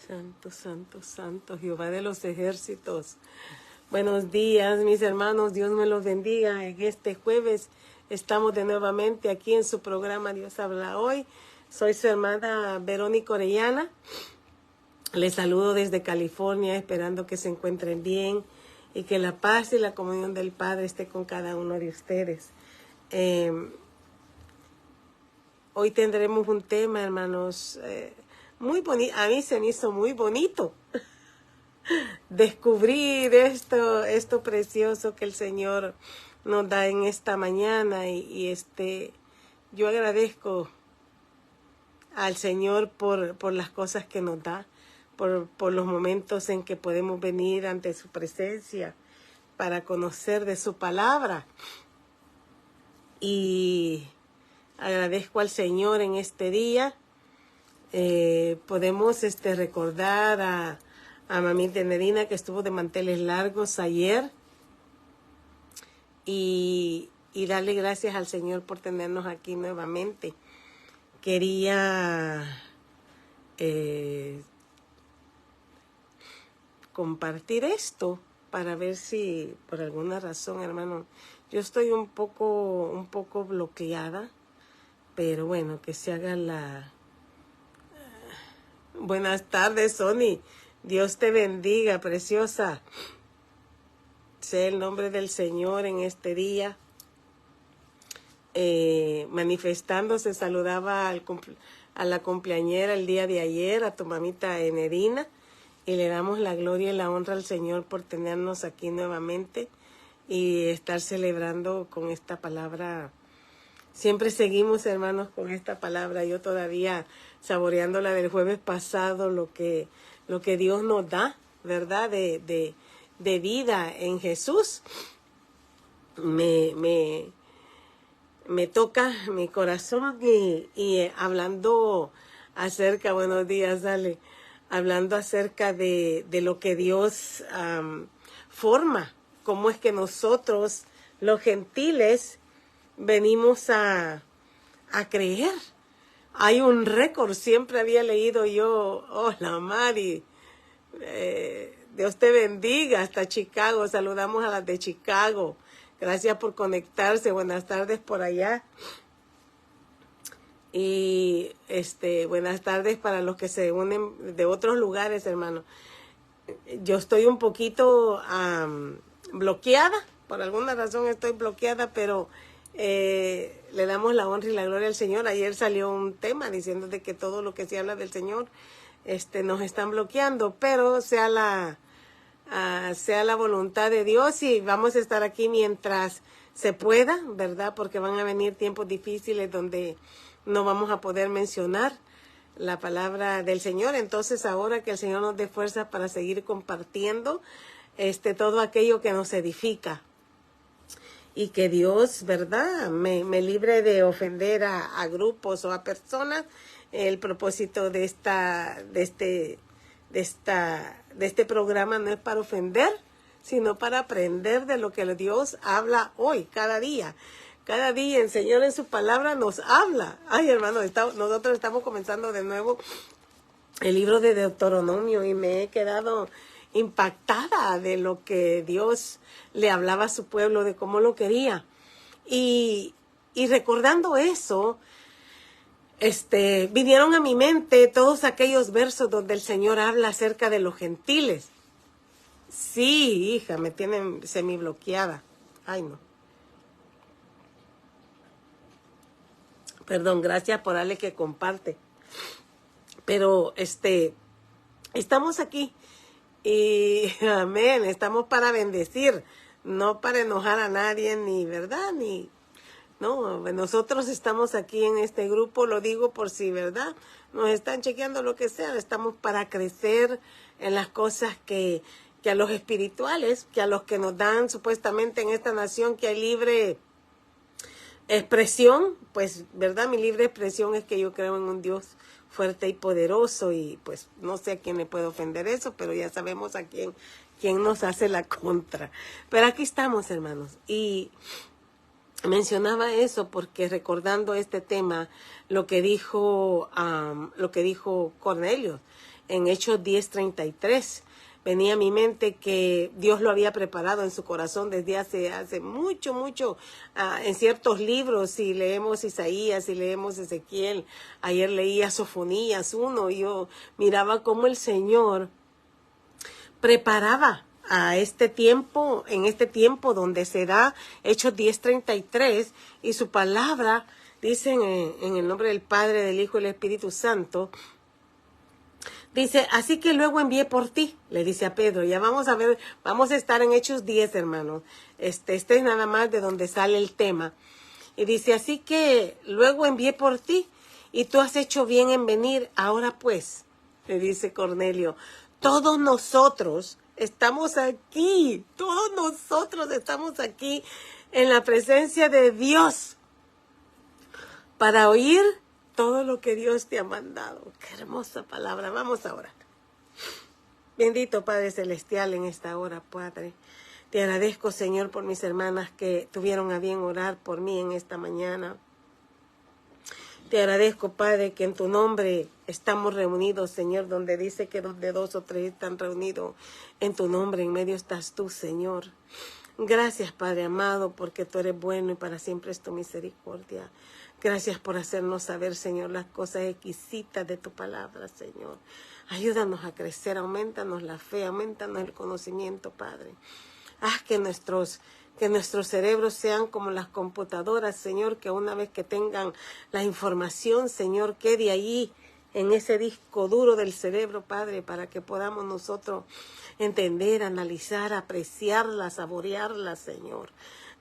Santo, santo, santo, Jehová de los ejércitos. Buenos días, mis hermanos. Dios me los bendiga. En este jueves estamos de nuevamente aquí en su programa Dios habla hoy. Soy su hermana Verónica Orellana. Les saludo desde California, esperando que se encuentren bien y que la paz y la comunión del Padre esté con cada uno de ustedes. Hoy tendremos un tema, hermanos, muy bonito. A mí se me hizo muy bonito descubrir esto precioso que el Señor nos da en esta mañana y yo agradezco al Señor por las cosas que nos da, por los momentos en que podemos venir ante su presencia para conocer de su palabra. Y agradezco al Señor en este día. Podemos recordar a mamita Nerina, que estuvo de manteles largos ayer, y darle gracias al Señor por tenernos aquí nuevamente. Quería compartir esto para ver si por alguna razón, hermano, yo estoy un poco bloqueada, pero bueno, que se haga la... Buenas tardes, Sony. Dios te bendiga, preciosa. Sea el nombre del Señor en este día. Manifestándose, saludaba a la cumpleañera el día de ayer, a tu mamita Nerina, y le damos la gloria y la honra al Señor por tenernos aquí nuevamente y estar celebrando con esta palabra. Siempre seguimos, hermanos, con esta palabra. Yo todavía saboreándola del jueves pasado, lo que Dios nos da, ¿verdad? De vida en Jesús. Me toca mi corazón y hablando acerca, buenos días, dale, hablando acerca de lo que Dios forma, cómo es que nosotros, los gentiles, venimos a creer. Hay un récord, siempre había leído yo, hola Mari, Dios te bendiga, hasta Chicago, saludamos a las de Chicago, gracias por conectarse, buenas tardes por allá, y buenas tardes para los que se unen de otros lugares, hermano. Yo estoy un poquito bloqueada, por alguna razón estoy bloqueada, pero le damos la honra y la gloria al Señor. Ayer salió un tema diciendo de que todo lo que se habla del Señor nos están bloqueando, pero sea la voluntad de Dios, y vamos a estar aquí mientras se pueda, ¿verdad? Porque van a venir tiempos difíciles donde no vamos a poder mencionar la palabra del Señor. Entonces, ahora que el Señor nos dé fuerza para seguir compartiendo todo aquello que nos edifica. Y que Dios, ¿verdad?, me libre de ofender a grupos o a personas. El propósito de este programa no es para ofender, sino para aprender de lo que Dios habla hoy, cada día. Cada día el Señor en su palabra nos habla. Ay, hermano, nosotros estamos comenzando de nuevo el libro de Deuteronomio y me he quedado impactada de lo que Dios le hablaba a su pueblo, de cómo lo quería. Y recordando eso, vinieron a mi mente todos aquellos versos donde el Señor habla acerca de los gentiles. Sí, hija, me tienen semibloqueada. Ay, no. Perdón, gracias por darle que comparte. Pero estamos aquí. Y amén, estamos para bendecir, no para enojar a nadie, ni verdad, ni no, nosotros estamos aquí en este grupo, lo digo por si, verdad, nos están chequeando lo que sea, estamos para crecer en las cosas que a los espirituales, que a los que nos dan supuestamente en esta nación que hay libre expresión, pues, verdad, mi libre expresión es que yo creo en un Dios fuerte y poderoso, y pues no sé a quién le puede ofender eso, pero ya sabemos a quién nos hace la contra. Pero aquí estamos, hermanos, y mencionaba eso porque recordando este tema, lo que dijo Cornelio, en Hechos 10:33. Venía a mi mente que Dios lo había preparado en su corazón desde hace mucho, en ciertos libros. Si leemos Isaías, si leemos Ezequiel, ayer leía Sofonías 1, y yo miraba cómo el Señor preparaba a este tiempo, en este tiempo donde se da Hechos 10:33, y su palabra, dicen en el nombre del Padre, del Hijo y del Espíritu Santo, dice, así que luego envié por ti, le dice a Pedro. Ya vamos a ver, vamos a estar en Hechos 10, hermanos. Este es nada más de donde sale el tema. Y dice, así que luego envié por ti, y tú has hecho bien en venir. Ahora pues, le dice Cornelio, todos nosotros estamos aquí, en la presencia de Dios, para oír todo lo que Dios te ha mandado. Qué hermosa palabra. Vamos a orar. Bendito Padre Celestial, en esta hora, Padre, te agradezco, Señor, por mis hermanas que tuvieron a bien orar por mí en esta mañana. Te agradezco, Padre, que en tu nombre estamos reunidos, Señor, donde dice que donde 2 o 3 están reunidos en tu nombre, en medio estás tú, Señor. Gracias, Padre amado, porque tú eres bueno y para siempre es tu misericordia. Gracias por hacernos saber, Señor, las cosas exquisitas de tu palabra, Señor. Ayúdanos a crecer, aumentanos la fe, aumentanos el conocimiento, Padre. Haz que nuestros cerebros sean como las computadoras, Señor, que una vez que tengan la información, Señor, quede ahí en ese disco duro del cerebro, Padre, para que podamos nosotros entender, analizar, apreciarla, saborearla, Señor.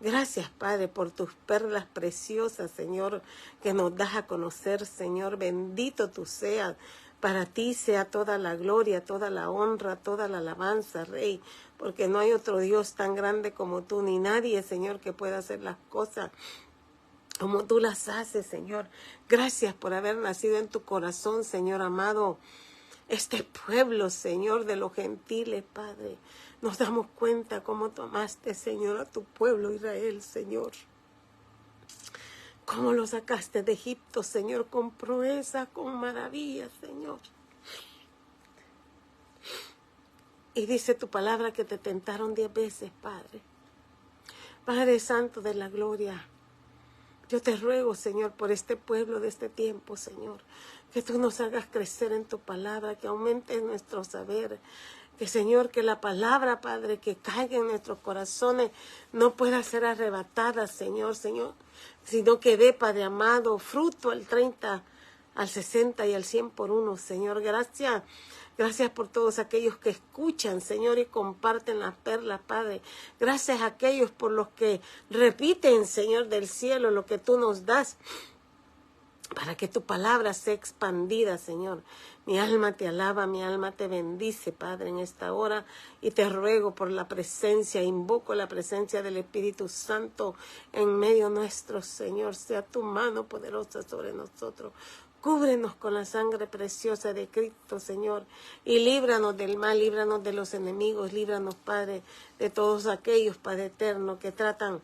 Gracias, Padre, por tus perlas preciosas, Señor, que nos das a conocer, Señor. Bendito tú seas. Para ti sea toda la gloria, toda la honra, toda la alabanza, Rey, porque no hay otro Dios tan grande como tú, ni nadie, Señor, que pueda hacer las cosas como tú las haces, Señor. Gracias por haber nacido en tu corazón, Señor amado. Este pueblo, Señor, de los gentiles, Padre, nos damos cuenta cómo tú amaste, Señor, a tu pueblo Israel, Señor. Cómo lo sacaste de Egipto, Señor, con proeza, con maravilla, Señor. Y dice tu palabra que te tentaron 10 veces, Padre. Padre Santo de la gloria, yo te ruego, Señor, por este pueblo de este tiempo, Señor, que tú nos hagas crecer en tu palabra, que aumente nuestro saber, que, Señor, que la palabra, Padre, que caiga en nuestros corazones no pueda ser arrebatada, Señor, sino que dé, Padre amado, fruto al 30, al 60 y al 100 por uno, Señor. Gracias por todos aquellos que escuchan, Señor, y comparten las perlas, Padre. Gracias a aquellos por los que repiten, Señor del cielo, lo que tú nos das, para que tu palabra sea expandida, Señor. Mi alma te alaba, mi alma te bendice, Padre, en esta hora, y te ruego por la presencia, invoco la presencia del Espíritu Santo en medio nuestro, Señor. Sea tu mano poderosa sobre nosotros. Cúbrenos con la sangre preciosa de Cristo, Señor, y líbranos del mal, líbranos de los enemigos, líbranos, Padre, de todos aquellos, Padre eterno, que tratan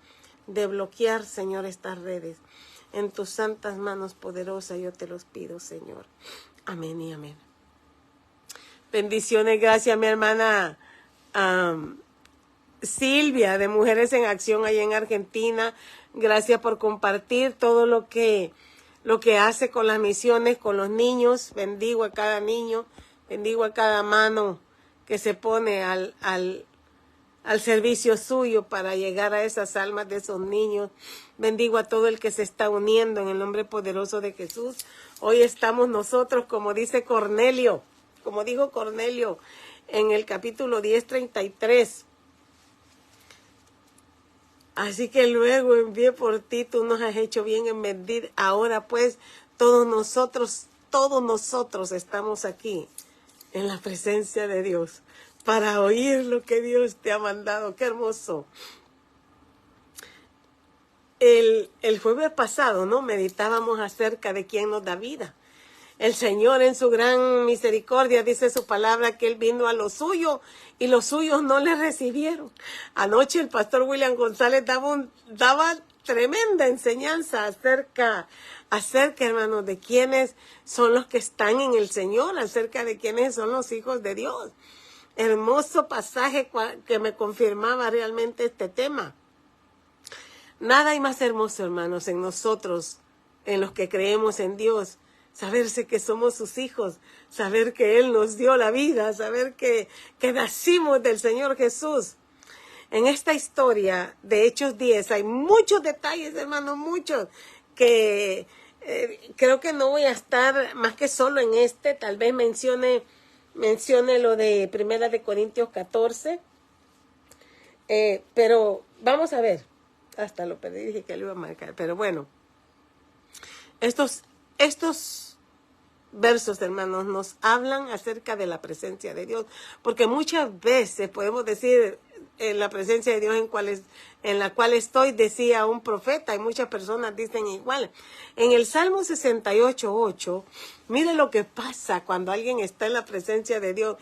de bloquear, Señor, estas redes. En tus santas manos poderosas yo te los pido, Señor. Amén y amén. Bendiciones, gracias, mi hermana Silvia, de Mujeres en Acción, allá en Argentina. Gracias por compartir todo lo que hace con las misiones, con los niños. Bendigo a cada niño, bendigo a cada mano que se pone al servicio suyo para llegar a esas almas de esos niños. Bendigo a todo el que se está uniendo en el nombre poderoso de Jesús. Hoy estamos nosotros, como dijo Cornelio, en el capítulo 10:33. Así que luego envié por ti, tú nos has hecho bien en venir. Ahora pues, todos nosotros estamos aquí en la presencia de Dios para oír lo que Dios te ha mandado. ¡Qué hermoso! El jueves pasado, ¿no? Meditábamos acerca de quién nos da vida. El Señor en su gran misericordia dice su palabra que Él vino a lo suyo y los suyos no le recibieron. Anoche el pastor William González daba tremenda enseñanza acerca, hermanos, de quiénes son los que están en el Señor, acerca de quiénes son los hijos de Dios. Hermoso pasaje que me confirmaba realmente este tema. Nada hay más hermoso, hermanos, en nosotros, en los que creemos en Dios, saberse que somos sus hijos, saber que Él nos dio la vida, saber que nacimos del Señor Jesús. En esta historia de Hechos 10 hay muchos detalles, hermanos, muchos, que creo que no voy a estar más que solo en este. Tal vez mencione lo de Primera de Corintios 14, pero vamos a ver. Hasta lo perdí, dije que lo iba a marcar, pero bueno. Estos versos, hermanos, nos hablan acerca de la presencia de Dios, porque muchas veces podemos decir en la presencia de Dios en la cual estoy, decía un profeta, y muchas personas dicen igual. En el Salmo 68:8, mire lo que pasa cuando alguien está en la presencia de Dios.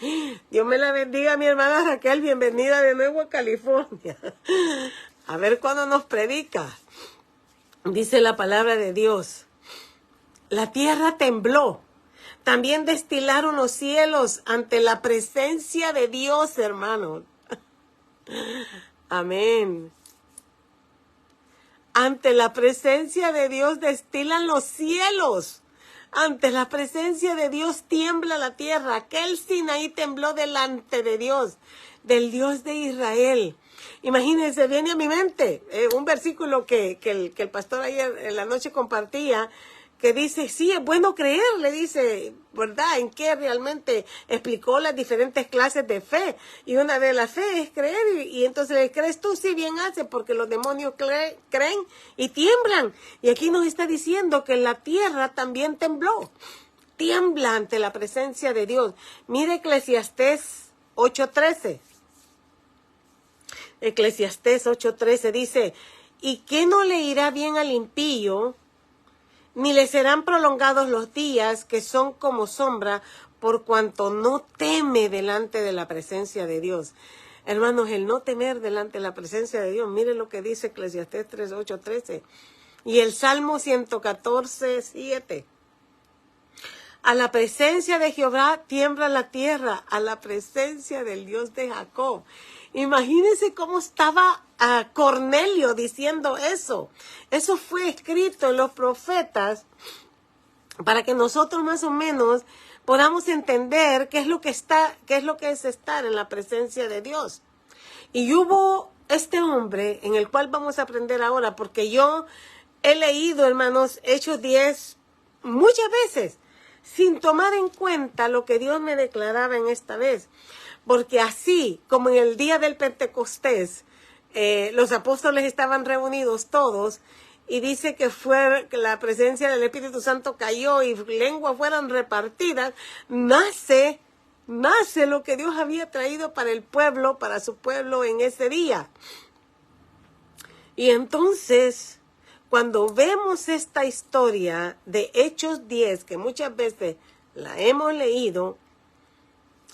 Dios me la bendiga, mi hermana Raquel, bienvenida de nuevo a California. A ver cuándo nos predica. Dice la palabra de Dios: la tierra tembló, también destilaron los cielos ante la presencia de Dios, hermanos. Amén. Ante la presencia de Dios destilan los cielos. Ante la presencia de Dios tiembla la tierra. Aquel Sinaí tembló delante de Dios, del Dios de Israel. Imagínense, viene a mi mente un versículo que el pastor ayer en la noche compartía, que dice, sí, es bueno creer, le dice, ¿verdad? En qué realmente explicó las diferentes clases de fe. Y una de las fe es creer. Y entonces, ¿crees tú? Sí, bien hace, porque los demonios creen y tiemblan. Y aquí nos está diciendo que la tierra también tembló. Tiembla ante la presencia de Dios. Mire Eclesiastés 8:13. Eclesiastés 8:13 dice, ¿y qué no le irá bien al impío? Ni le serán prolongados los días que son como sombra, por cuanto no teme delante de la presencia de Dios. Hermanos, el no temer delante de la presencia de Dios, miren lo que dice Eclesiastés 8:13. Y el Salmo 114:7. A la presencia de Jehová tiembla la tierra, a la presencia del Dios de Jacob. Imagínense cómo estaba Cornelio diciendo eso. Eso fue escrito en los profetas para que nosotros más o menos podamos entender qué es lo que es estar en la presencia de Dios. Y hubo este hombre en el cual vamos a aprender ahora, porque yo he leído, hermanos, Hechos 10 muchas veces, sin tomar en cuenta lo que Dios me declaraba en esta vez. Porque así como en el día del Pentecostés, los apóstoles estaban reunidos todos, y dice que la presencia del Espíritu Santo cayó y lenguas fueron repartidas, nace lo que Dios había traído para el pueblo, para su pueblo en ese día. Y entonces, cuando vemos esta historia de Hechos 10, que muchas veces la hemos leído,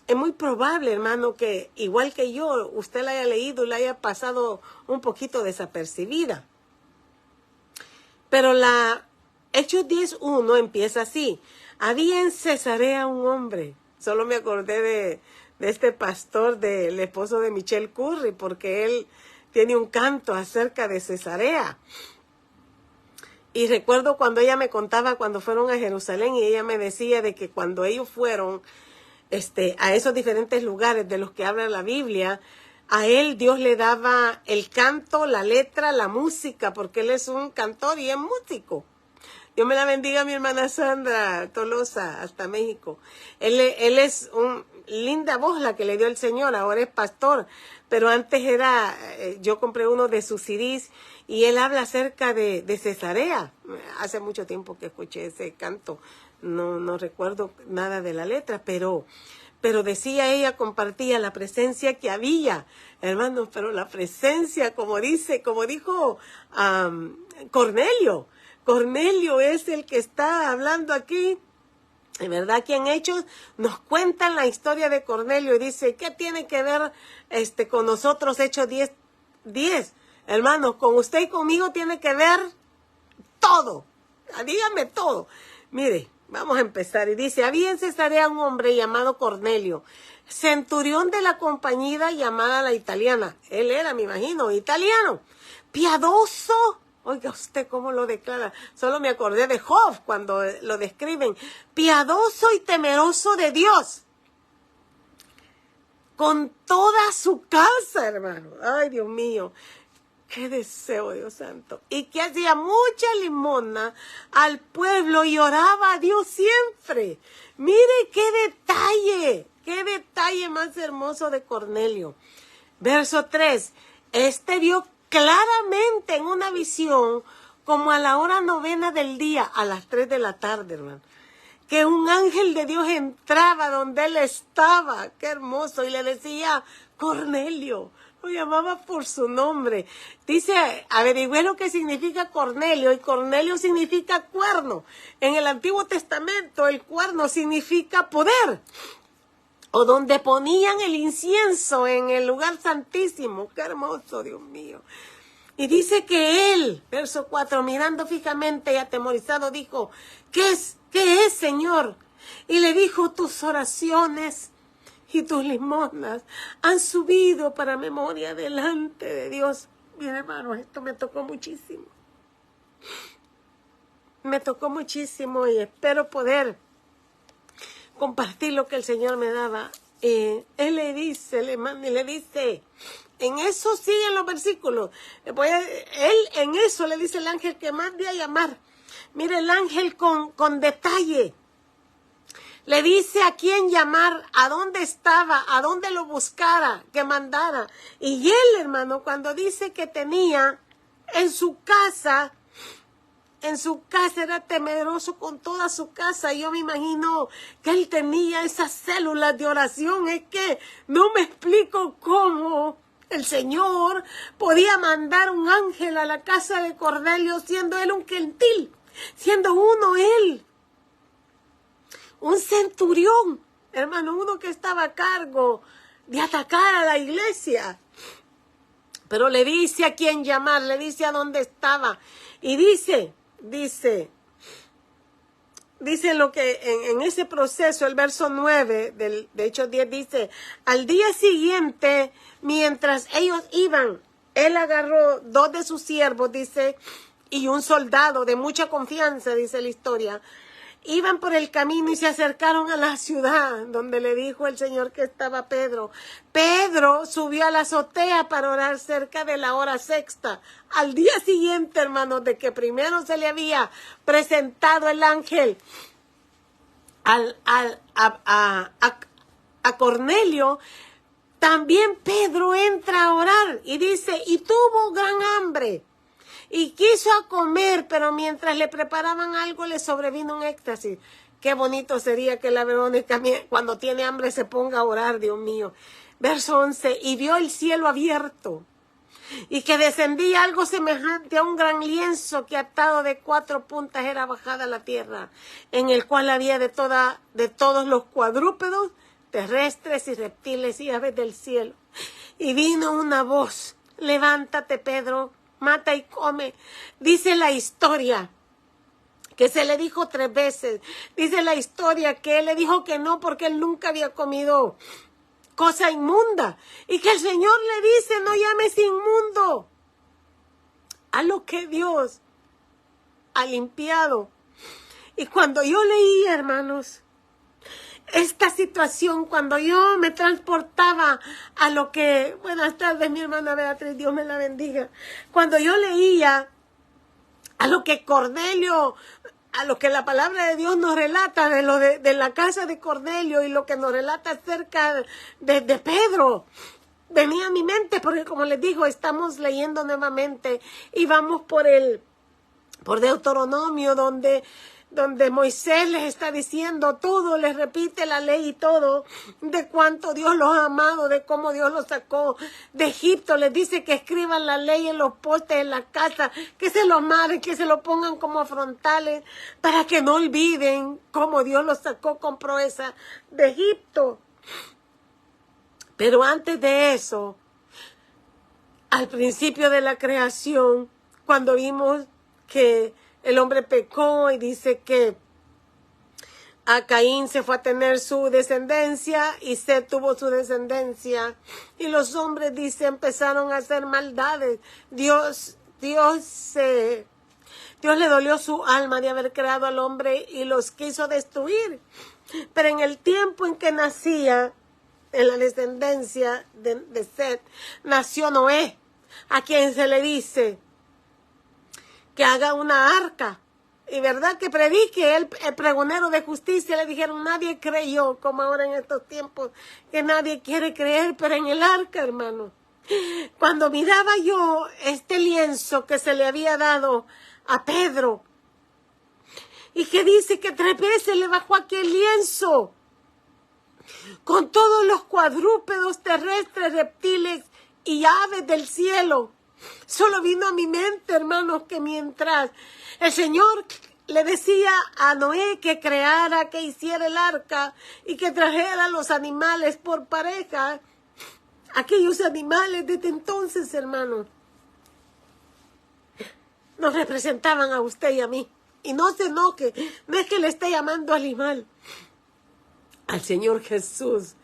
es muy probable, hermano, que igual que yo, usted la haya leído y la haya pasado un poquito desapercibida. Pero Hechos 10:1 empieza así. Había en Cesarea un hombre. Solo me acordé de este pastor, del esposo de Michelle Curry, porque él tiene un canto acerca de Cesarea. Y recuerdo cuando ella me contaba cuando fueron a Jerusalén, y ella me decía de que cuando ellos fueron a esos diferentes lugares de los que habla la Biblia, a él Dios le daba el canto, la letra, la música, porque él es un cantor y es músico. Dios me la bendiga, mi hermana Sandra Tolosa, hasta México. Él es una linda voz la que le dio el Señor, ahora es pastor, pero antes yo compré uno de sus CDs y él habla acerca de Cesarea. Hace mucho tiempo que escuché ese canto. No recuerdo nada de la letra, pero decía ella, compartía la presencia que había, hermanos, pero la presencia, como dijo Cornelio. Cornelio es el que está hablando aquí. De verdad que en Hechos nos cuentan la historia de Cornelio y dice, ¿qué tiene que ver con nosotros Hechos 10? Hermanos, con usted y conmigo tiene que ver todo. Dígame todo. Mire, vamos a empezar. Y dice, había en Cesarea un hombre llamado Cornelio, centurión de la compañía llamada la Italiana. Él era, me imagino, italiano. Piadoso. Oiga usted cómo lo declara. Solo me acordé de Job cuando lo describen. Piadoso y temeroso de Dios. Con toda su casa, hermano. Ay, Dios mío. Qué deseo, Dios santo. Y que hacía mucha limosna al pueblo y oraba a Dios siempre. Mire qué detalle más hermoso de Cornelio. Verso 3. Este vio claramente en una visión, como a la hora 9 del día, a las 3 de la tarde, hermano, que un ángel de Dios entraba donde él estaba. Qué hermoso. Y le decía, Cornelio. Lo llamaba por su nombre. Dice, averigüé lo que significa Cornelio, y Cornelio significa cuerno. En el Antiguo Testamento el cuerno significa poder, o donde ponían el incienso en el lugar santísimo. Qué hermoso, Dios mío. Y dice que él, verso 4, mirando fijamente y atemorizado, dijo, ¿qué es, Señor? Y le dijo, tus oraciones y tus limosnas han subido para memoria delante de Dios. Mira, hermanos, esto me tocó muchísimo. Me tocó muchísimo y espero poder compartir lo que el Señor me daba. Él le dice, le dice, en eso siguen los versículos. Él en eso le dice el ángel que mande a llamar. Mire, el ángel con detalle. Le dice a quién llamar, a dónde estaba, a dónde lo buscara, que mandara. Y él, hermano, cuando dice que tenía en su casa era temeroso con toda su casa. Yo me imagino que él tenía esas células de oración. Es que no me explico cómo el Señor podía mandar un ángel a la casa de Cornelio, siendo él un gentil, siendo uno él. Un centurión, hermano, uno que estaba a cargo de atacar a la iglesia. Pero le dice a quién llamar, le dice a dónde estaba. Y dice lo que en ese proceso, el verso 9 de Hechos 10 dice, al día siguiente, mientras ellos iban, él agarró 2 de sus siervos, dice, y un soldado de mucha confianza, dice la historia. Iban por el camino y se acercaron a la ciudad donde le dijo el Señor que estaba Pedro. Pedro subió a la azotea para orar cerca de la hora sexta. Al día siguiente, hermanos, de que primero se le había presentado el ángel a Cornelio, también Pedro entra a orar y dice, y tuvo gran hambre. Y quiso comer, pero mientras le preparaban algo le sobrevino un éxtasis. Qué bonito sería que la Verónica cuando tiene hambre se ponga a orar, Dios mío. Verso 11, y vio el cielo abierto, y que descendía algo semejante a un gran lienzo que atado de 4 puntas era bajada a la tierra, en el cual había de todos los cuadrúpedos, terrestres y reptiles y aves del cielo. Y vino una voz, levántate, Pedro, mata y come. Dice la historia que se le dijo 3 veces. Dice la historia que él le dijo que no porque él nunca había comido cosa inmunda. Y que el Señor le dice, no llames inmundo a lo que Dios ha limpiado. Y cuando yo leía, hermanos, esta situación, cuando yo me transportaba a lo que, buenas tardes mi hermana Beatriz, Dios me la bendiga, cuando yo leía a lo que Cornelio, a lo que la palabra de Dios nos relata de la casa de Cornelio y lo que nos relata acerca de Pedro, venía a mi mente, porque como les digo, estamos leyendo nuevamente y vamos por Deuteronomio, donde Moisés les está diciendo todo, les repite la ley y todo, de cuánto Dios los ha amado, de cómo Dios los sacó de Egipto. Les dice que escriban la ley en los postes de la casa, que se lo marquen, que se lo pongan como frontales, para que no olviden cómo Dios los sacó con proeza de Egipto. Pero antes de eso, al principio de la creación, cuando vimos que el hombre pecó y dice que a Caín se fue a tener su descendencia y Set tuvo su descendencia. Y los hombres, dice, empezaron a hacer maldades. Dios le dolió su alma de haber creado al hombre y los quiso destruir. Pero en el tiempo en que nacía, en la descendencia de Set, nació Noé, a quien se le dice que haga una arca. Y verdad que predique, el pregonero de justicia, le dijeron, nadie creyó, como ahora en estos tiempos, que nadie quiere creer, pero en el arca, hermano. Cuando miraba yo este lienzo que se le había dado a Pedro, y que dice que 3 veces le bajó aquel lienzo, con todos los cuadrúpedos terrestres, reptiles y aves del cielo, solo vino a mi mente, hermanos, que mientras el Señor le decía a Noé que creara, que hiciera el arca y que trajera los animales por pareja, aquellos animales desde entonces, hermanos, nos representaban a usted y a mí. Y no se enoje, no es que le esté llamando animal. Al Señor Jesús,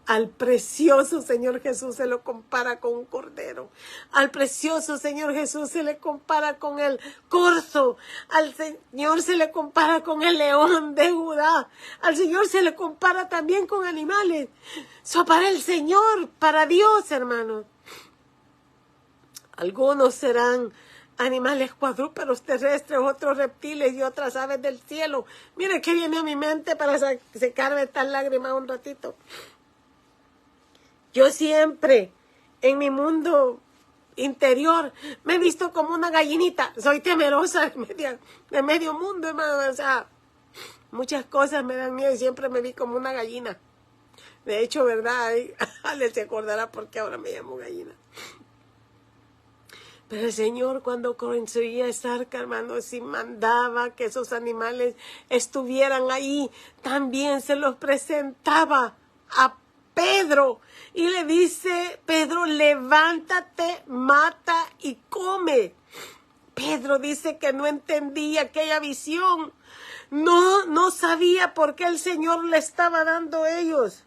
al precioso Señor Jesús se lo compara con un cordero. Al precioso Señor Jesús se le compara con el corzo. Al Señor se le compara con el león de Judá. Al Señor se le compara también con animales. Para el Señor, para Dios, hermanos. Algunos serán animales cuadrúpedos terrestres, otros reptiles y otras aves del cielo. Mire que viene a mi mente para secarme estas lágrimas un ratito. Yo siempre, en mi mundo interior, me he visto como una gallinita. Soy temerosa de medio mundo, hermano. O sea, muchas cosas me dan miedo y siempre me vi como una gallina. De hecho, ¿verdad? Ale se acordará porque ahora me llamo gallina. Pero el Señor, cuando construía esa arca, hermano, si mandaba que esos animales estuvieran ahí, también se los presentaba a Pedro. Y le dice, Pedro, levántate, mata y come. Pedro dice que no entendía aquella visión. No sabía por qué el Señor le estaba dando a ellos.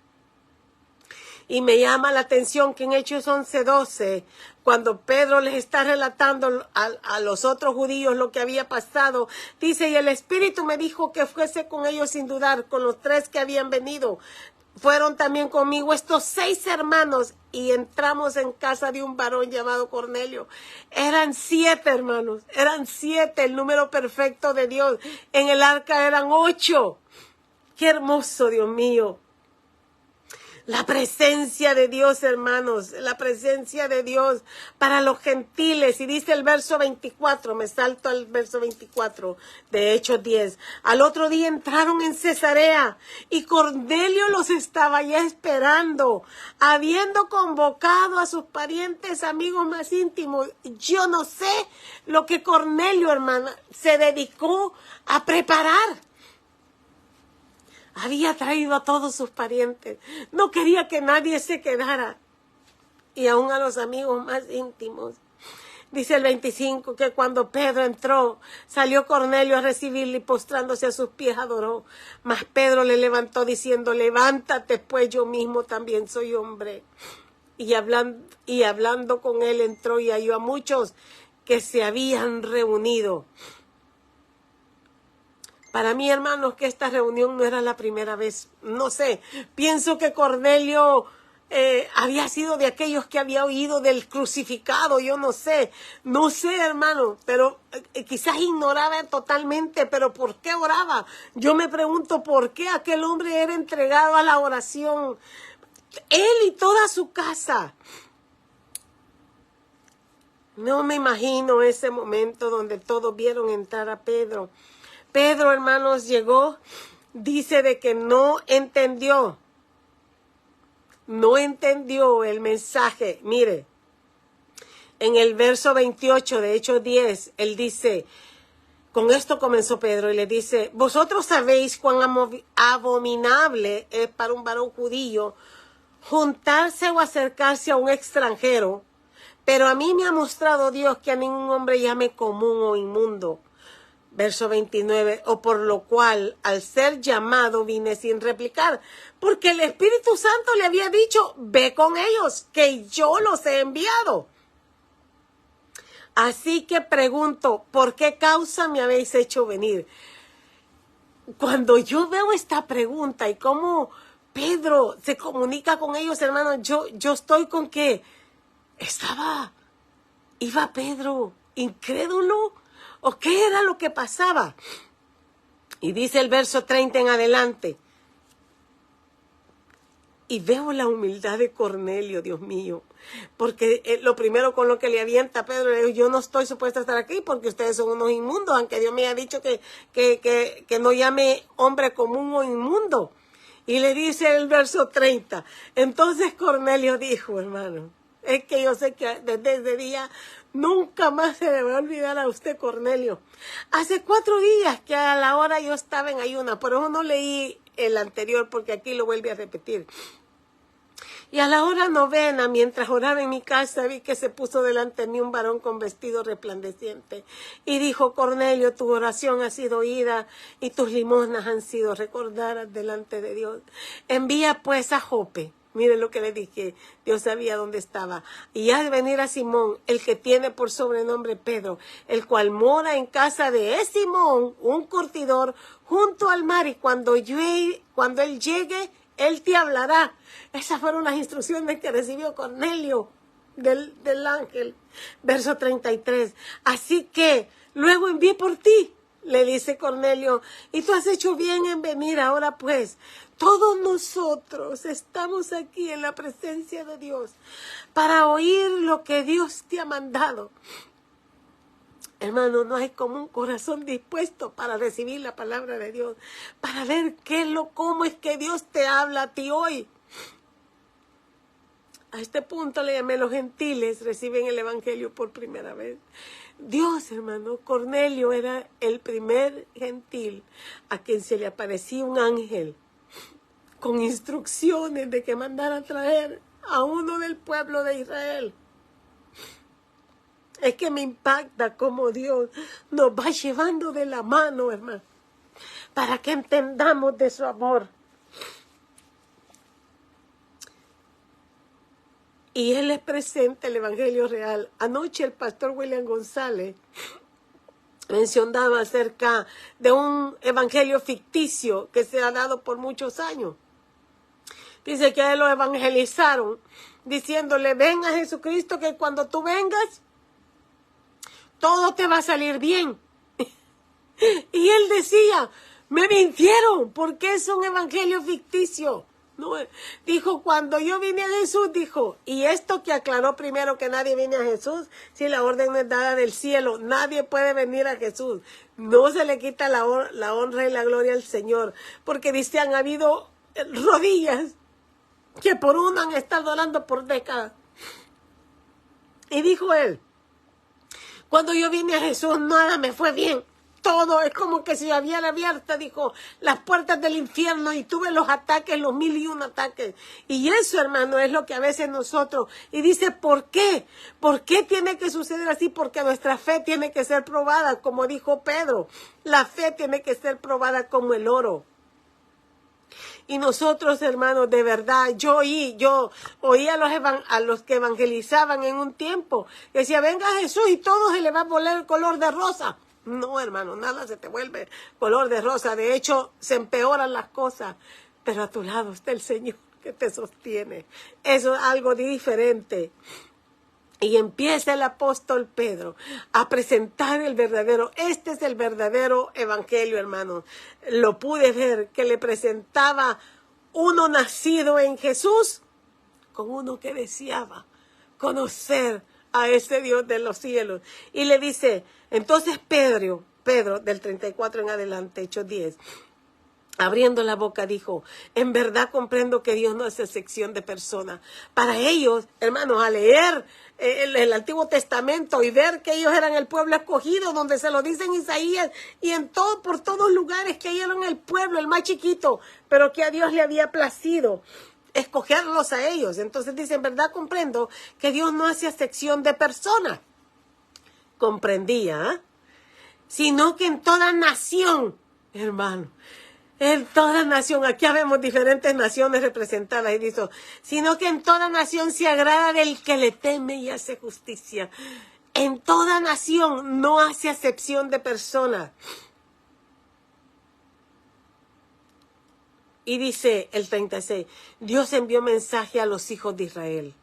Y me llama la atención que en Hechos 11:12, cuando Pedro les está relatando a los otros judíos lo que había pasado, dice, y el Espíritu me dijo que fuese con ellos sin dudar, con los 3 que habían venido. Fueron también conmigo estos 6 hermanos y entramos en casa de un varón llamado Cornelio. Eran 7 hermanos, eran 7, el número perfecto de Dios. En el arca eran 8. Qué hermoso, Dios mío. La presencia de Dios, hermanos, la presencia de Dios para los gentiles. Y dice el verso 24, me salto al verso 24 de Hechos 10. Al otro día entraron en Cesarea y Cornelio los estaba ya esperando, habiendo convocado a sus parientes, amigos más íntimos. Yo no sé lo que Cornelio, hermana, se dedicó a preparar. Había traído a todos sus parientes. No quería que nadie se quedara. Y aún a los amigos más íntimos. Dice el 25 que cuando Pedro entró, salió Cornelio a recibirle y postrándose a sus pies adoró. Mas Pedro le levantó diciendo, levántate, pues yo mismo también soy hombre. Y hablando con él entró y halló a muchos que se habían reunido. Para mí, hermanos, que esta reunión no era la primera vez. No sé, pienso que Cornelio había sido de aquellos que había oído del crucificado, yo no sé, hermano, pero quizás ignoraba totalmente, pero ¿por qué oraba? Yo me pregunto por qué aquel hombre era entregado a la oración, él y toda su casa. No me imagino ese momento donde todos vieron entrar a Pedro. Pedro, hermanos, llegó, dice de que no entendió el mensaje. Mire, en el verso 28 de Hechos 10, él dice, con esto comenzó Pedro y le dice, vosotros sabéis cuán abominable es para un varón judío juntarse o acercarse a un extranjero, Pero a mí me ha mostrado Dios que a ningún hombre llame común o inmundo. Verso 29, o por lo cual, al ser llamado, vine sin replicar, porque el Espíritu Santo le había dicho, ve con ellos, que yo los he enviado. Así que pregunto, ¿por qué causa me habéis hecho venir? Cuando yo veo esta pregunta y cómo Pedro se comunica con ellos, hermanos, yo estoy con que iba Pedro incrédulo, ¿o qué era lo que pasaba? Y dice el verso 30 en adelante, y veo la humildad de Cornelio, Dios mío, porque lo primero con lo que le avienta a Pedro, le dijo, yo no estoy supuesta a estar aquí porque ustedes son unos inmundos, aunque Dios me haya dicho que no llame hombre común o inmundo. Y le dice el verso 30, entonces Cornelio dijo, hermano, es que yo sé que desde ese día nunca más se le va a olvidar a usted, Cornelio. Hace 4 días que a la hora yo estaba en ayuna, por eso no leí el anterior porque aquí lo vuelve a repetir. Y a la hora 9, mientras oraba en mi casa, vi que se puso delante de mí un varón con vestido resplandeciente. Y dijo, Cornelio, tu oración ha sido oída y tus limosnas han sido recordadas delante de Dios. Envía pues a Jope. Mire lo que le dije, Dios sabía dónde estaba. Y haz venir a Simón, el que tiene por sobrenombre Pedro, el cual mora en casa de Simón, un curtidor, junto al mar. Y cuando él llegue, él te hablará. Esas fueron las instrucciones que recibió Cornelio del ángel. Verso 33. Así que luego envié por ti, le dice Cornelio, y tú has hecho bien en venir. Ahora pues, todos nosotros estamos aquí en la presencia de Dios para oír lo que Dios te ha mandado. Hermano, no hay como un corazón dispuesto para recibir la palabra de Dios, para ver cómo es que Dios te habla a ti hoy. A este punto le llamé los gentiles, reciben el evangelio por primera vez. Dios, hermano, Cornelio era el primer gentil a quien se le aparecía un ángel con instrucciones de que mandara a traer a uno del pueblo de Israel. Es que me impacta cómo Dios nos va llevando de la mano, hermano, para que entendamos de su amor. Y Él les presenta el Evangelio real. Anoche el pastor William González mencionaba acerca de un evangelio ficticio que se ha dado por muchos años. Dice que a él lo evangelizaron diciéndole, ven a Jesucristo, que cuando tú vengas, todo te va a salir bien. Y él decía, me mintieron, porque es un evangelio ficticio. No, dijo, cuando yo vine a Jesús, dijo, y esto que aclaró primero que nadie viene a Jesús, si la orden no es dada del cielo, nadie puede venir a Jesús. No se le quita la honra y la gloria al Señor, porque dice, han habido rodillas que por uno han estado orando por décadas. Y dijo él, cuando yo vine a Jesús, nada me fue bien. Todo es como que se habían abierto, dijo, las puertas del infierno, y tuve los ataques, los 1001 ataques. Y eso, hermano, es lo que a veces nosotros, y dice, ¿por qué? ¿Por qué tiene que suceder así? Porque nuestra fe tiene que ser probada, como dijo Pedro. La fe tiene que ser probada como el oro. Y nosotros, hermanos, de verdad, yo oí a los que evangelizaban en un tiempo, decía, venga Jesús y todo se le va a volver el color de rosa. No, hermano, nada se te vuelve color de rosa. De hecho, se empeoran las cosas. Pero a tu lado está el Señor que te sostiene. Eso es algo diferente. Y empieza el apóstol Pedro a presentar este es el verdadero evangelio, hermano. Lo pude ver, que le presentaba uno nacido en Jesús con uno que deseaba conocer a ese Dios de los cielos. Y le dice, entonces Pedro del 34 en adelante, Hechos 10, abriendo la boca dijo, en verdad comprendo que Dios no hace excepción de personas. Para ellos, hermanos, a leer el Antiguo Testamento y ver que ellos eran el pueblo escogido, donde se lo dice en Isaías, y por todos lugares que ellos eran el pueblo, el más chiquito, pero que a Dios le había placido escogerlos a ellos. Entonces dice, en verdad comprendo que Dios no hace acepción de personas. Comprendía, ¿eh? Sino que en toda nación, hermano, en toda nación, aquí vemos diferentes naciones representadas, y dice, sino que en toda nación se agrada del que le teme y hace justicia. En toda nación no hace acepción de personas. Y dice el 36, Dios envió mensaje a los hijos de Israel,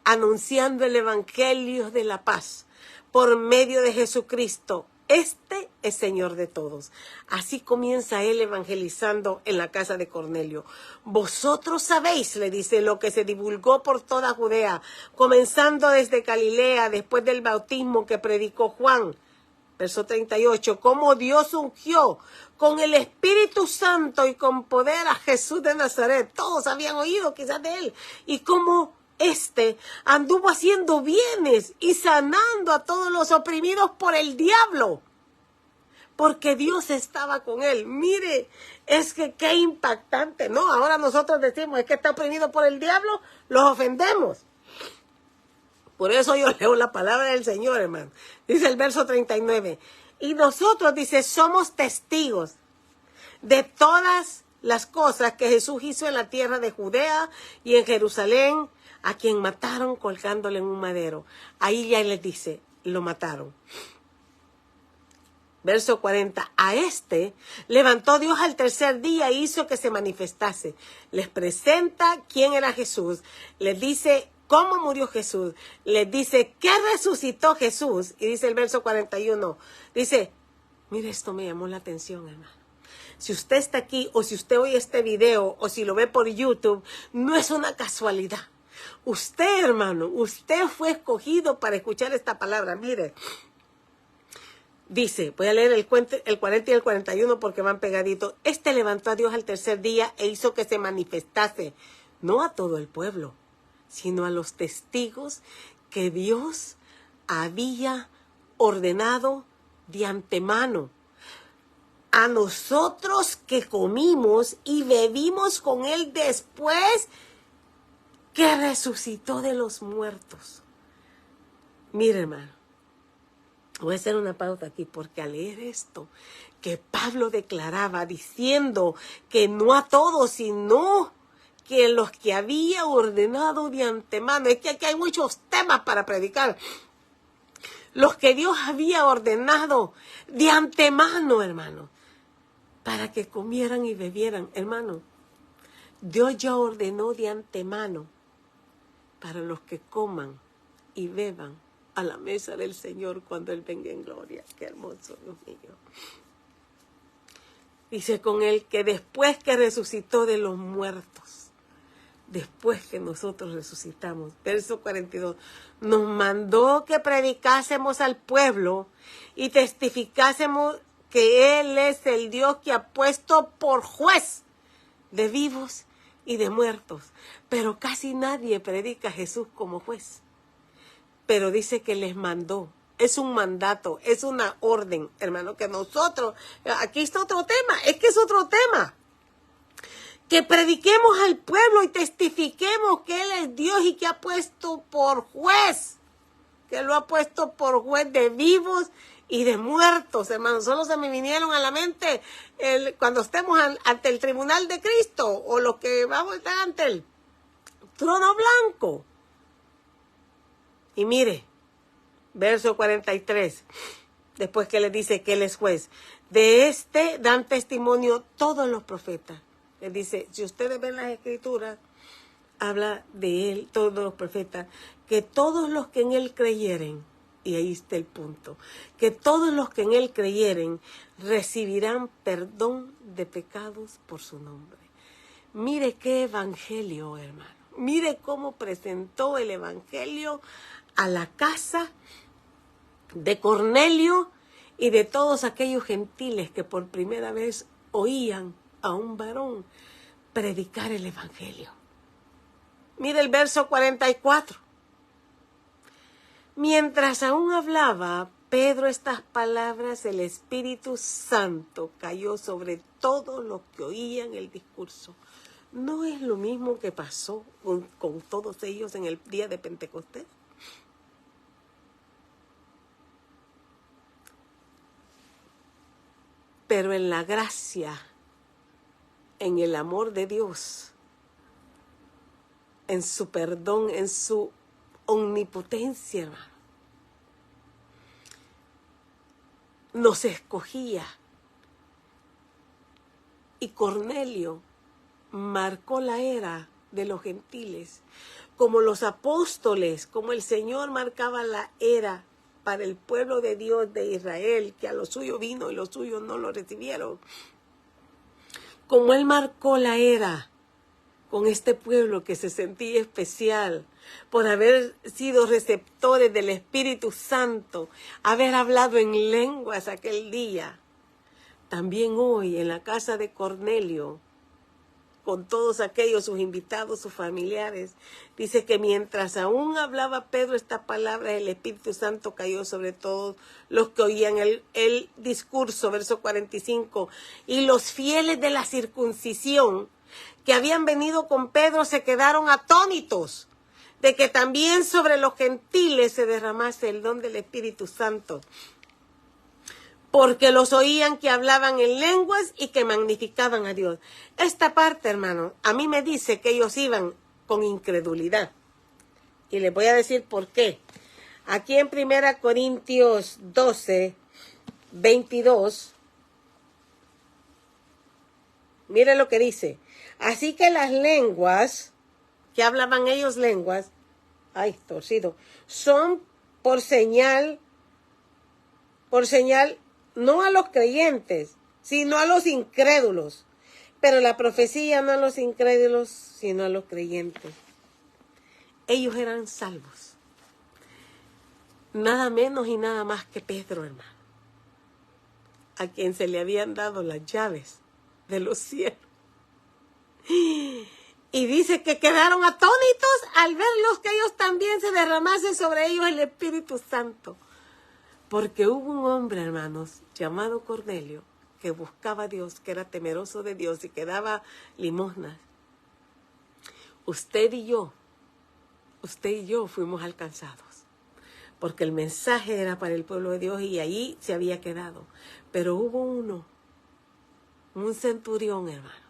anunciando el evangelio de la paz por medio de Jesucristo. Este es Señor de todos. Así comienza él evangelizando en la casa de Cornelio. Vosotros sabéis, le dice, lo que se divulgó por toda Judea, comenzando desde Galilea, después del bautismo que predicó Juan. Verso 38, cómo Dios ungió con el Espíritu Santo y con poder a Jesús de Nazaret. Todos habían oído quizás de él. Y cómo anduvo haciendo bienes y sanando a todos los oprimidos por el diablo, porque Dios estaba con él. Mire, es que qué impactante, ¿no? Ahora nosotros decimos, es que está oprimido por el diablo, los ofendemos. Por eso yo leo la palabra del Señor, hermano. Dice el verso 39. Y nosotros, dice, somos testigos de todas las cosas que Jesús hizo en la tierra de Judea y en Jerusalén, a quien mataron colgándole en un madero. Ahí ya les dice, lo mataron. Verso 40, a levantó Dios al tercer día e hizo que se manifestase. Les presenta quién era Jesús. Les dice cómo murió Jesús. Les dice qué resucitó Jesús. Y dice el verso 41, dice, mire, esto me llamó la atención, hermano. Si usted está aquí, o si usted oye este video, o si lo ve por YouTube, no es una casualidad. Usted, hermano, usted fue escogido para escuchar esta palabra. Mire, dice, voy a leer el 40 y el 41 porque van pegaditos. Levantó a Dios al tercer día e hizo que se manifestase, no a todo el pueblo, sino a los testigos que Dios había ordenado de antemano. A nosotros que comimos y bebimos con él después que resucitó de los muertos. Mire, hermano, voy a hacer una pausa aquí porque al leer esto que Pablo declaraba diciendo que no a todos, sino que los que había ordenado de antemano, es que aquí hay muchos temas para predicar, los que Dios había ordenado de antemano, hermano, para que comieran y bebieran, hermano, Dios ya ordenó de antemano para los que coman y beban a la mesa del Señor cuando Él venga en gloria. Qué hermoso, Dios mío. Dice con Él que después que resucitó de los muertos, después que nosotros resucitamos, verso 42, nos mandó que predicásemos al pueblo y testificásemos que Él es el Dios que ha puesto por juez de vivos y de muertos. Pero casi nadie predica a Jesús como juez. Pero dice que les mandó. Es un mandato, es una orden, hermano, que nosotros, aquí está otro tema, es que es otro tema. Que prediquemos al pueblo y testifiquemos que Él es Dios y que ha puesto por juez, que lo ha puesto por juez de vivos y de muertos, hermano. Solo se me vinieron a la mente cuando estemos ante el tribunal de Cristo o los que vamos a estar ante el trono blanco. Y mire, verso 43, después que le dice que Él es juez, de dan testimonio todos los profetas. Él dice, si ustedes ven las escrituras, habla de Él, todos los profetas, que todos los que en Él creyeren, y ahí está el punto, que todos los que en Él creyeren recibirán perdón de pecados por su nombre. Mire qué evangelio, hermano. Mire cómo presentó el evangelio a la casa de Cornelio y de todos aquellos gentiles que por primera vez oían a un varón predicar el evangelio. Mire el verso 44. Mientras aún hablaba Pedro estas palabras, el Espíritu Santo cayó sobre todos los que oían el discurso. ¿No es lo mismo que pasó con todos ellos en el día de Pentecostés? Pero en la gracia, en el amor de Dios, en su perdón, en su omnipotencia, hermano, nos escogía. Y Cornelio marcó la era de los gentiles, como los apóstoles, como el Señor marcaba la era para el pueblo de Dios de Israel, que a lo suyo vino y los suyos no lo recibieron. Como Él marcó la era con este pueblo que se sentía especial por haber sido receptores del Espíritu Santo, haber hablado en lenguas aquel día. También hoy en la casa de Cornelio, con todos aquellos, sus invitados, sus familiares, dice que mientras aún hablaba Pedro esta palabra, el Espíritu Santo cayó sobre todos los que oían el discurso, verso 45, y los fieles de la circuncisión que habían venido con Pedro se quedaron atónitos de que también sobre los gentiles se derramase el don del Espíritu Santo, porque los oían que hablaban en lenguas y que magnificaban a Dios. Esta parte, hermano, a mí me dice que ellos iban con incredulidad. Y les voy a decir por qué. Aquí en 1 Corintios 12, 22, mire lo que dice. Así que las lenguas, que hablaban ellos lenguas, ay, torcido, son por señal, no a los creyentes, sino a los incrédulos. Pero la profecía no a los incrédulos, sino a los creyentes. Ellos eran salvos. Nada menos y nada más que Pedro, hermano, a quien se le habían dado las llaves de los cielos. Y dice que quedaron atónitos al verlos que ellos también se derramase sobre ellos el Espíritu Santo. Porque hubo un hombre, hermanos, llamado Cornelio, que buscaba a Dios, que era temeroso de Dios y que daba limosnas. Usted y yo fuimos alcanzados. Porque el mensaje era para el pueblo de Dios y ahí se había quedado. Pero hubo uno, un centurión, hermano,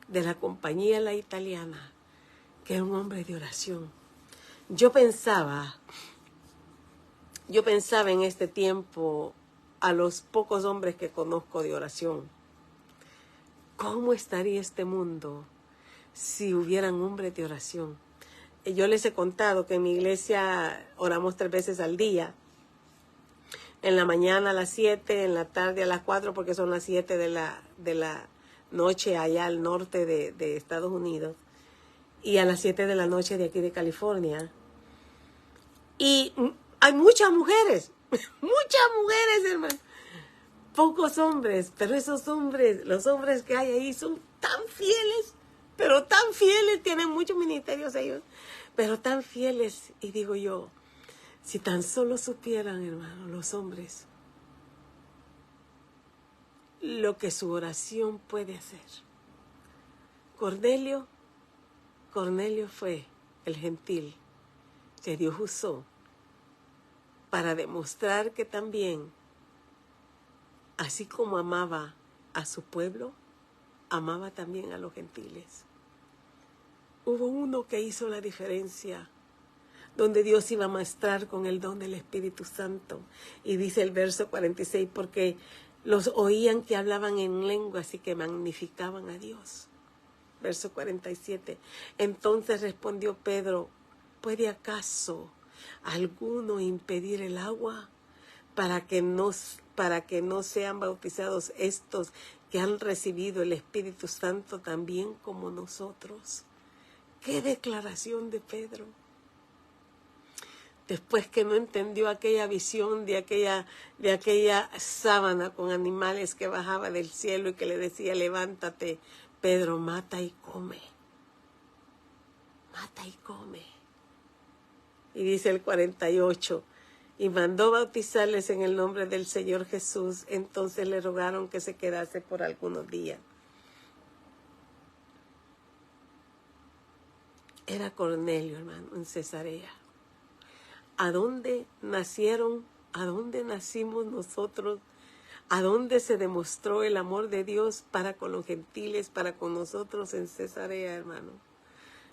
de la compañía La Italiana, que era un hombre de oración. Yo pensaba en este tiempo a los pocos hombres que conozco de oración. ¿Cómo estaría este mundo si hubieran hombres de oración? Yo les he contado que en mi iglesia oramos 3 veces al día. En la mañana a las 7, en la tarde a las 4, porque son las 7 de la noche allá al norte de Estados Unidos. Y a las 7 de la noche de aquí de California. Y hay muchas mujeres, hermano. Pocos hombres, pero esos hombres, los hombres que hay ahí son tan fieles, pero tan fieles, tienen muchos ministerios ellos, pero tan fieles. Y digo yo, si tan solo supieran, hermano, los hombres, lo que su oración puede hacer. Cornelio fue el gentil que Dios usó para demostrar que también, así como amaba a su pueblo, amaba también a los gentiles. Hubo uno que hizo la diferencia, donde Dios iba a mostrar con el don del Espíritu Santo. Y dice el verso 46, porque los oían que hablaban en lenguas y que magnificaban a Dios. Verso 47, entonces respondió Pedro, ¿puede acaso alguno impedir el agua para que no sean bautizados estos que han recibido el Espíritu Santo también como nosotros? ¡Qué declaración de Pedro! Después que no entendió aquella visión de aquella sábana con animales que bajaba del cielo y que le decía, levántate, Pedro, mata y come. Mata y come. Y dice el 48, y mandó bautizarles en el nombre del Señor Jesús. Entonces le rogaron que se quedase por algunos días. era Cornelio, hermano, en Cesarea. ¿A dónde nacieron? ¿A dónde nacimos nosotros? ¿A dónde se demostró el amor de Dios para con los gentiles, para con nosotros en Cesarea, hermano?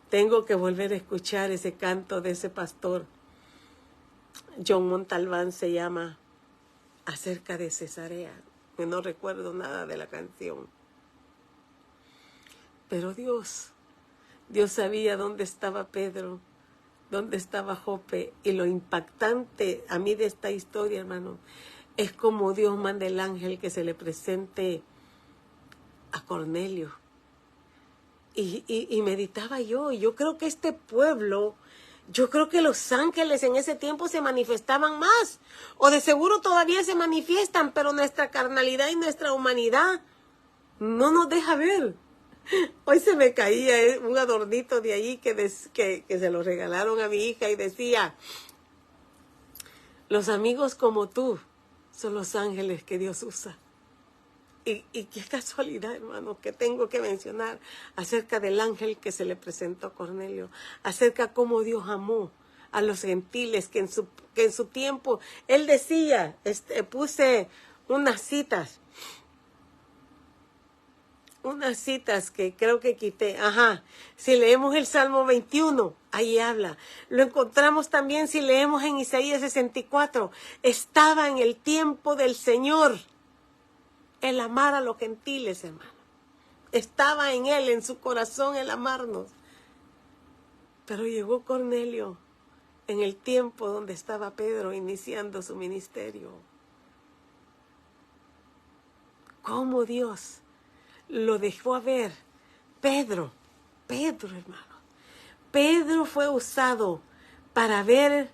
Tengo que volver a escuchar ese canto de ese pastor. John Montalbán se llama, acerca de Cesarea. No recuerdo nada de la canción. Pero Dios sabía dónde estaba Pedro, dónde estaba Jope. Y lo impactante a mí de esta historia, hermano, es como Dios manda el ángel que se le presente a Cornelio. Y meditaba yo creo que este pueblo, yo creo que los ángeles en ese tiempo se manifestaban más, o de seguro todavía se manifiestan, pero nuestra carnalidad y nuestra humanidad no nos deja ver. Hoy se me caía un adornito de ahí que se lo regalaron a mi hija y decía, los amigos como tú son los ángeles que Dios usa. Y qué casualidad, hermano, que tengo que mencionar acerca del ángel que se le presentó a Cornelio, acerca cómo Dios amó a los gentiles, que en su tiempo, él decía, puse unas citas que creo que quité. Si leemos el Salmo 21, ahí habla. Lo encontramos también si leemos en Isaías 64. Estaba en el tiempo del Señor el amar a los gentiles, hermano. Estaba en él, en su corazón, el amarnos. Pero llegó Cornelio en el tiempo donde estaba Pedro iniciando su ministerio. ¿Cómo Dios lo dejó a ver? Pedro, hermano. Pedro fue usado para ver,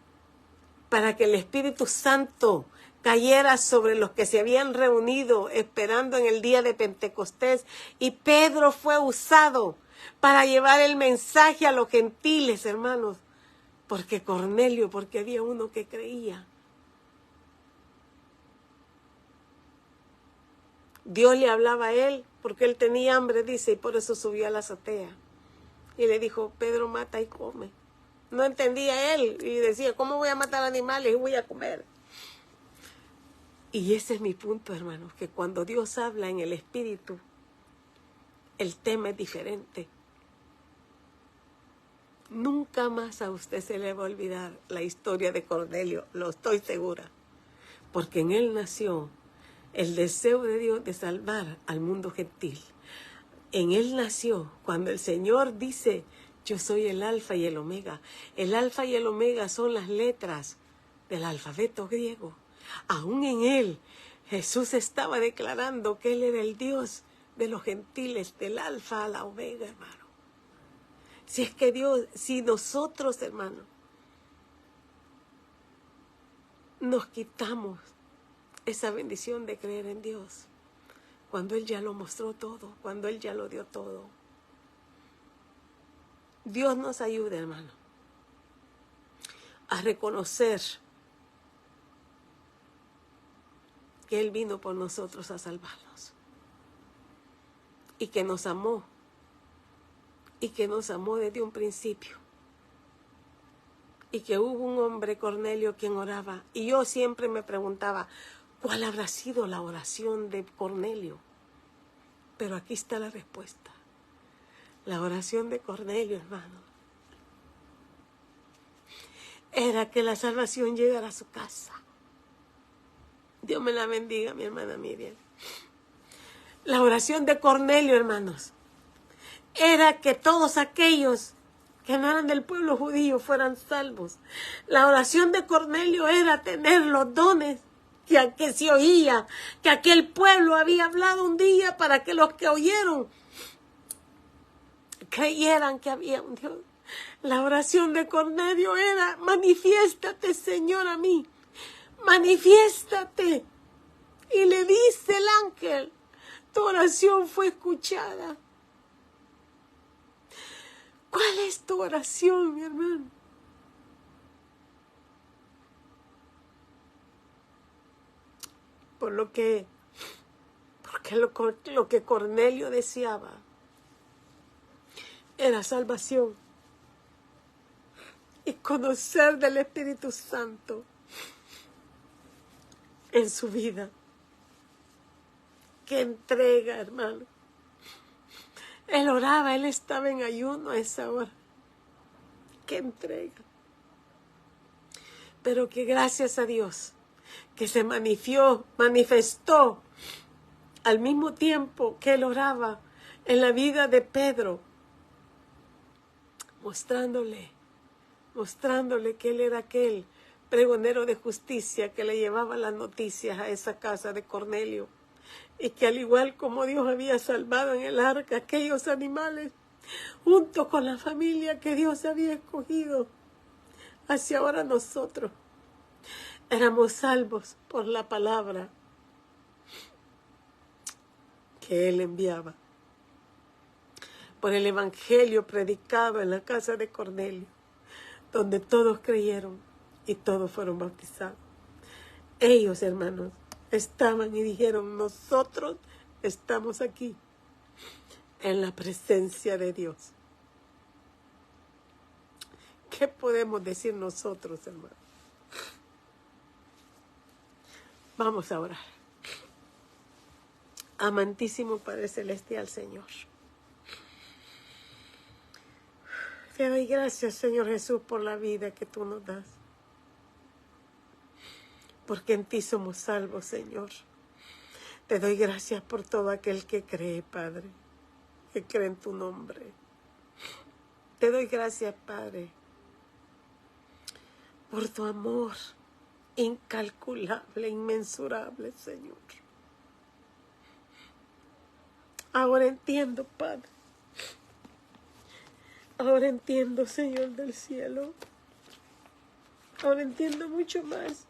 para que el Espíritu Santo cayera sobre los que se habían reunido esperando en el día de Pentecostés. Y Pedro fue usado para llevar el mensaje a los gentiles, hermanos. Porque había uno que creía. Dios le hablaba a él porque él tenía hambre, dice, y por eso subió a la azotea. Y le dijo, Pedro, mata y come. No entendía él y decía, ¿cómo voy a matar animales y voy a comer? Y ese es mi punto, hermanos, que cuando Dios habla en el Espíritu, el tema es diferente. Nunca más a usted se le va a olvidar la historia de Cornelio, lo estoy segura, porque en él nació el deseo de Dios de salvar al mundo gentil. En él nació cuando el Señor dice, yo soy el alfa y el omega. El alfa y el omega son las letras del alfabeto griego. Aún en él, Jesús estaba declarando que él era el Dios de los gentiles, del alfa a la omega, hermano. Si nosotros, hermano, nos quitamos esa bendición de creer en Dios, cuando Él ya lo mostró todo, cuando Él ya lo dio todo. Dios nos ayude, hermano, a reconocer que Él vino por nosotros a salvarnos y que nos amó desde un principio y que hubo un hombre, Cornelio, quien oraba. Y yo siempre me preguntaba, ¿cuál habrá sido la oración de Cornelio? Pero aquí está la respuesta. La oración de Cornelio, hermano, era que la salvación llegara a su casa. Dios me la bendiga, mi hermana Miriam. La oración de Cornelio, hermanos, era que todos aquellos que no eran del pueblo judío fueran salvos. La oración de Cornelio era tener los dones que se oía, que aquel pueblo había hablado un día para que los que oyeron creyeran que había un Dios. La oración de Cornelio era, manifiéstate, Señor, a mí. Manifiéstate. Y le dice el ángel, tu oración fue escuchada. ¿Cuál es tu oración, mi hermano? Porque lo que Cornelio deseaba era salvación. y conocer del Espíritu Santo en su vida. Qué entrega, hermano. Él oraba, él estaba en ayuno a esa hora. Qué entrega. Pero que gracias a Dios, que se manifestó al mismo tiempo que él oraba en la vida de Pedro, mostrándole que él era aquel pregonero de justicia que le llevaba las noticias a esa casa de Cornelio. Y que al igual como Dios había salvado en el arca aquellos animales, junto con la familia que Dios había escogido, así ahora nosotros éramos salvos por la palabra que Él enviaba, por el evangelio predicado en la casa de Cornelio, donde todos creyeron y todos fueron bautizados. Ellos, hermanos, estaban y dijeron: nosotros estamos aquí en la presencia de Dios. ¿Qué podemos decir nosotros, hermanos? Vamos a orar. Amantísimo Padre Celestial, Señor, te doy gracias, Señor Jesús, por la vida que tú nos das, porque en ti somos salvos, Señor. Te doy gracias por todo aquel que cree, Padre, que cree en tu nombre. Te doy gracias, Padre, por tu amor incalculable, inmensurable, Señor. Ahora entiendo, Padre. Ahora entiendo, Señor del cielo. Ahora entiendo mucho más.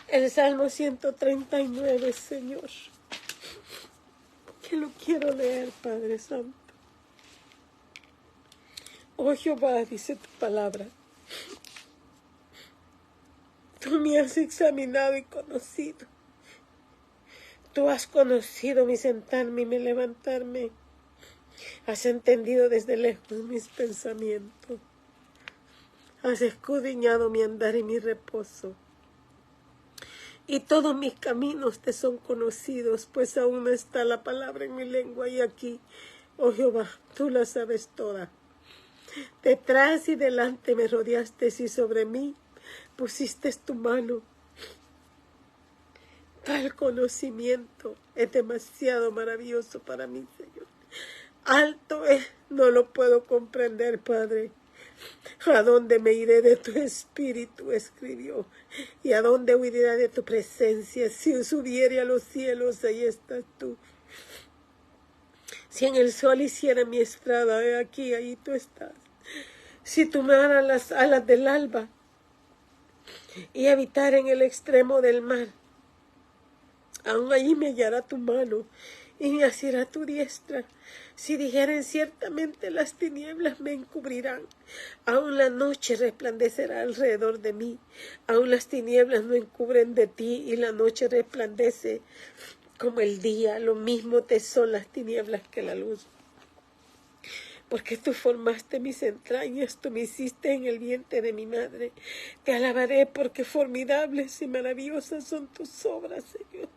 El Salmo 139, Señor, que lo quiero leer, Padre Santo. Oh Jehová, dice tu palabra, tú me has examinado y conocido. Tú has conocido mi sentarme y mi levantarme. Has entendido desde lejos mis pensamientos. Has escudriñado mi andar y mi reposo. Y todos mis caminos te son conocidos, pues aún no está la palabra en mi lengua. Y aquí, oh Jehová, tú la sabes toda. Detrás y delante me rodeaste y sobre mí pusiste tu mano. Tal conocimiento es demasiado maravilloso para mí, Señor. Alto es, no lo puedo comprender, Padre. ¿A dónde me iré de tu espíritu?, escribió. ¿Y a dónde huiré de tu presencia? Si subiere a los cielos, ahí estás tú. Si en el sol hiciera mi estrada, aquí, ahí tú estás. Si tomara las alas del alba y habitar en el extremo del mar, aún allí me hallará tu mano y me asirá tu diestra. Si dijeren ciertamente las tinieblas me encubrirán, aún la noche resplandecerá alrededor de mí. Aún las tinieblas no encubren de ti y la noche resplandece como el día. Lo mismo te son las tinieblas que la luz. Porque tú formaste mis entrañas, tú me hiciste en el vientre de mi madre. Te alabaré porque formidables y maravillosas son tus obras, Señor.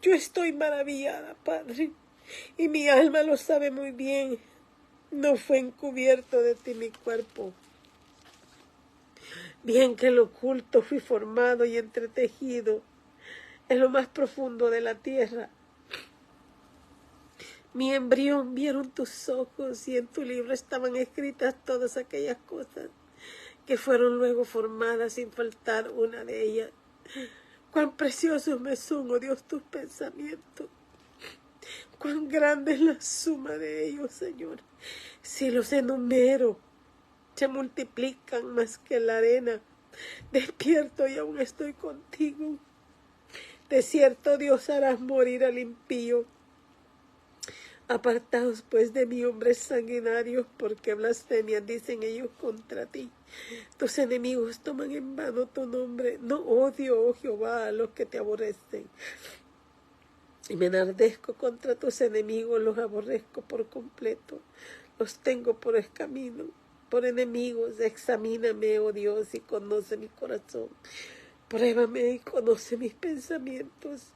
Yo estoy maravillada, Padre, y mi alma lo sabe muy bien. No fue encubierto de ti mi cuerpo. Bien que en lo oculto fui formado y entretejido en lo más profundo de la tierra. Mi embrión vieron tus ojos y en tu libro estaban escritas todas aquellas cosas que fueron luego formadas sin faltar una de ellas. Cuán preciosos me son, oh Dios, tus pensamientos. Cuán grande es la suma de ellos, Señor. Si los enumero, se multiplican más que la arena. Despierto y aún estoy contigo. De cierto, Dios, harás morir al impío. Apartaos pues de mí, hombres sanguinarios, porque blasfemias dicen ellos contra ti. Tus enemigos toman en vano tu nombre. No odio, oh Jehová, a los que te aborrecen. Y me enardezco contra tus enemigos, los aborrezco por completo. Los tengo por camino, por enemigos. Examíname, oh Dios, y conoce mi corazón. Pruébame y conoce mis pensamientos.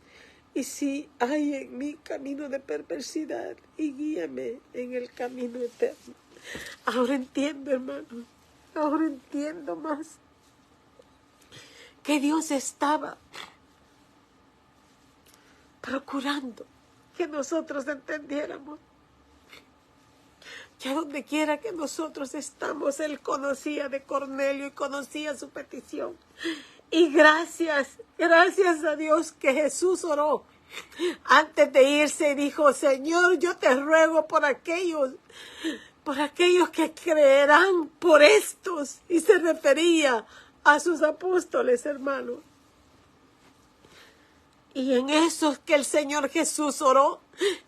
Y si hay en mí camino de perversidad, y guíame en el camino eterno. Ahora entiendo, hermano. Ahora entiendo más. Que Dios estaba procurando que nosotros entendiéramos que a donde quiera que nosotros estamos, Él conocía de Cornelio y conocía su petición. Y gracias a Dios que Jesús oró antes de irse y dijo: Señor, yo te ruego por aquellos que creerán por estos. Y se refería a sus apóstoles, hermanos. Y en esos que el Señor Jesús oró,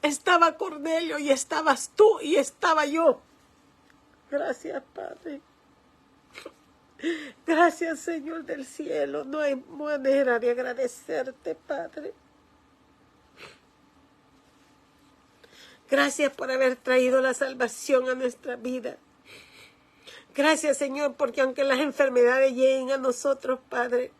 estaba Cornelio y estabas tú y estaba yo. Gracias, Padre. Gracias, Señor del cielo. No hay manera de agradecerte, Padre. Gracias por haber traído la salvación a nuestra vida. Gracias, Señor, porque aunque las enfermedades lleguen a nosotros, Padre,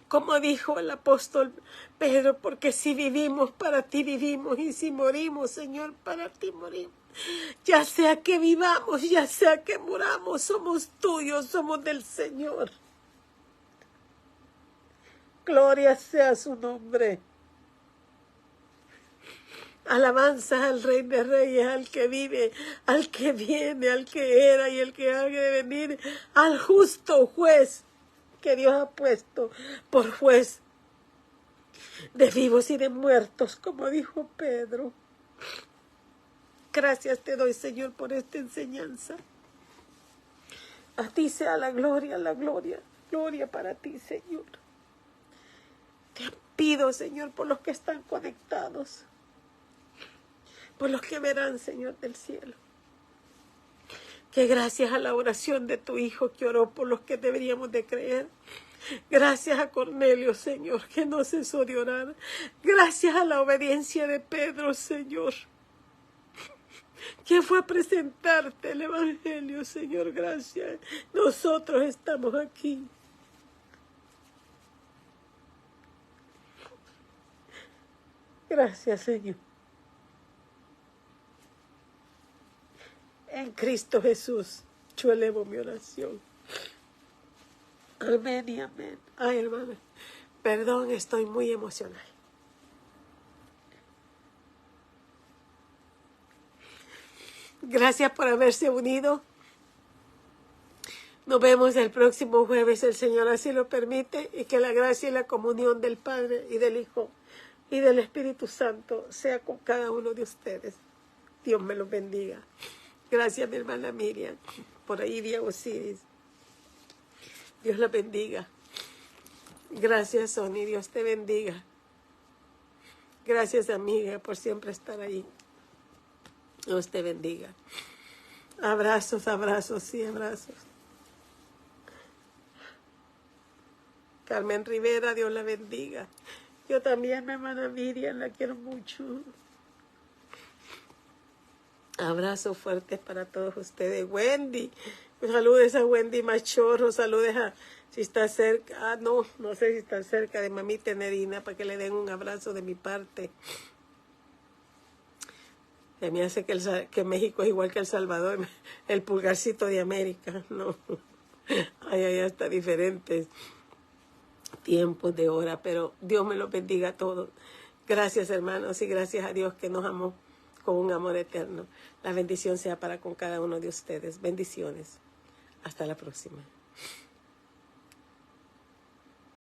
como dijo el apóstol Pedro, porque si vivimos, para ti vivimos, y si morimos, Señor, para ti morimos. Ya sea que vivamos, ya sea que muramos, somos tuyos, somos del Señor. Gloria sea su nombre. Alabanza al Rey de Reyes, al que vive, al que viene, al que era y el que ha de venir, al justo juez que Dios ha puesto por juez de vivos y de muertos, como dijo Pedro. Gracias te doy, Señor, por esta enseñanza. A ti sea la gloria, gloria para ti, Señor. Te pido, Señor, por los que están conectados, por los que verán, Señor del cielo, que gracias a la oración de tu Hijo que oró por los que deberíamos de creer, gracias a Cornelio, Señor, que no cesó de orar, gracias a la obediencia de Pedro, Señor, que fue a presentarte el Evangelio, Señor, gracias. Nosotros estamos aquí. Gracias, Señor. En Cristo Jesús, yo elevo mi oración. Amén y amén. Ay, hermana, perdón, estoy muy emocional. Gracias por haberse unido. Nos vemos el próximo jueves, el Señor así lo permite, y que la gracia y la comunión del Padre y del Hijo y del Espíritu Santo sea con cada uno de ustedes. Dios me los bendiga. Gracias, mi hermana Miriam, por ahí Diego Osiris. Dios la bendiga. Gracias, Sony, Dios te bendiga. Gracias, amiga, por siempre estar ahí. Dios te bendiga. Abrazos, abrazos, sí, abrazos. Carmen Rivera, Dios la bendiga. Yo también, mi hermana Miriam, la quiero mucho. Abrazos fuertes para todos ustedes. Wendy, saludes a Wendy Machorro, saludes a, si está cerca, no sé si está cerca de mamita Nerina, para que le den un abrazo de mi parte. Se me hace que México es igual que El Salvador, el pulgarcito de América, no. Allá está diferentes tiempos de hora, pero Dios me los bendiga a todos. Gracias, hermanos, y gracias a Dios que nos amó con un amor eterno. La bendición sea para con cada uno de ustedes. Bendiciones. Hasta la próxima.